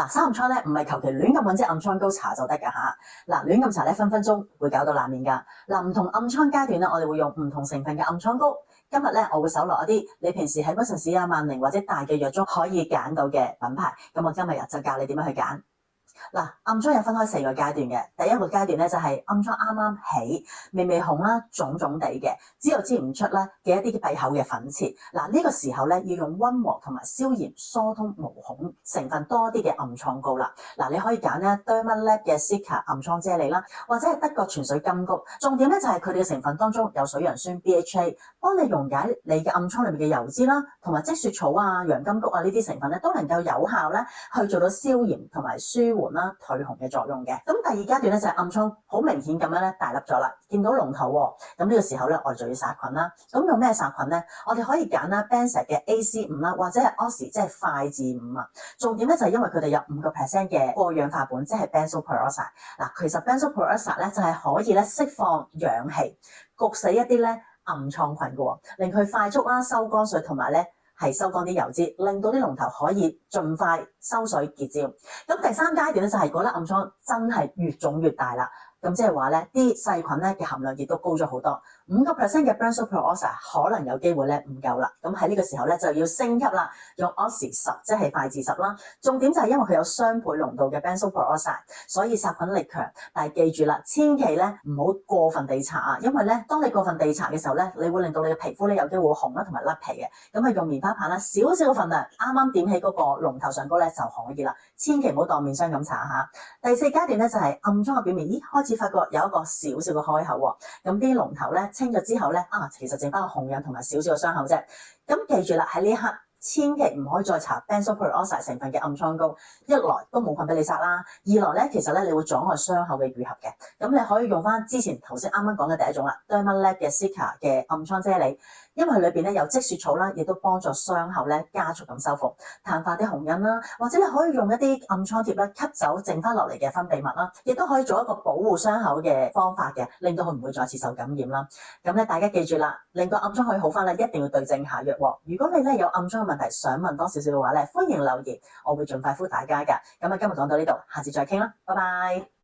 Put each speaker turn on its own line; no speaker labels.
嗱，生暗瘡咧唔係求其亂咁揾支暗瘡膏搽就得㗎嚇。嗱，亂咁搽咧分分鐘會搞到爛面㗎。嗱，唔同暗瘡階段咧，我哋會用唔同成分嘅暗瘡膏。今日咧，我會搜羅一啲你平時喺屈臣氏啊、萬寧或者大嘅藥妝可以揀到嘅品牌。咁我今日就教你點樣去揀。嗱，暗瘡有分開4個階段嘅。第一個階段咧就係暗瘡啱啱起，微微紅啦，腫腫地嘅，只有擠唔出啦嘅一啲閉口嘅粉刺。嗱，呢個時候咧要用溫和同埋消炎疏通毛孔成分多啲嘅暗瘡膏啦。嗱，你可以揀咧 Dermalab 嘅 Cica 暗瘡啫喱啦，或者係德國泉水金菊。重點咧就係佢哋嘅成分當中有水楊酸 BHA， 幫你溶解你嘅暗瘡裏面嘅油脂啦，同埋積雪草啊、洋甘菊啊呢啲成分咧都能夠有效咧去做到消炎同埋舒緩啦、退紅嘅作用嘅。咁第二階段咧就係暗瘡好明顯咁樣咧大粒咗啦，見到龍頭喎。咁呢個時候咧我哋就要殺菌啦。咁用咩殺菌咧？我哋可以揀啦 Benzac 嘅 AC5啦，或者係 Oxy 即係快治5啊。重點咧就係因為佢哋有5% 嘅過氧化苯，即係 benzoyl peroxide。嗱，其實 benzoyl peroxide 咧就係可以咧釋放氧氣，焗死一啲咧暗瘡菌嘅喎，令佢快速啦收乾水，同埋咧係收乾啲油脂，令到啲龍頭可以盡快收水結焦。咁第三階段咧就係嗰粒暗瘡真係越腫越大啦。咁即係話咧，啲細菌咧嘅含量亦都高咗好多，5% 嘅 benzoyl peroxide 可能有機會咧唔夠啦。咁喺呢個時候咧就要升級啦，用 Oxy 10，即係快治10啦。重點就係因為佢有雙倍濃度嘅 benzoyl peroxide，所以殺菌力強。但係記住啦，千祈咧唔好過分地搽啊，因為咧當你過分地搽嘅時候咧，你會令到你嘅皮膚咧有機會紅啦，同埋甩皮嘅。咁啊用棉花棒啦，少少嘅份量，啱啱點起嗰個龍頭上高咧就可以啦。千祈唔好當面霜咁搽下。第4階段咧就係暗瘡嘅表面，開始發覺有一個小小嘅開口喎。咁啲龍頭咧清咗之後咧，其實剩翻個紅印同埋少少嘅傷口啫。咁記住啦，喺呢一刻千祈唔可以再搽 benzoyl peroxide 成分嘅暗瘡膏，一來都冇菌俾你殺啦，二來咧其實咧你會阻礙傷口嘅愈合嘅。咁你可以用翻之前頭先啱啱講嘅第一種啦 Dermalab 嘅 Cica 嘅暗瘡啫喱，因為佢裏邊咧有積雪草啦，亦都幫助傷口咧加速咁修復，淡化啲紅印啦，或者你可以用一啲暗瘡貼咧吸走剩翻落嚟嘅分泌物啦，亦都可以做一個保護傷口嘅方法嘅，令到佢唔會再次受感染啦。咁咧大家記住啦，令個暗瘡可以好翻咧，一定要對症下藥喎。如果你咧有暗瘡嘅問題想問多少少嘅話咧，歡迎留言，我會盡快覆大家㗎。咁啊今日講到呢度，下次再傾啦，拜拜。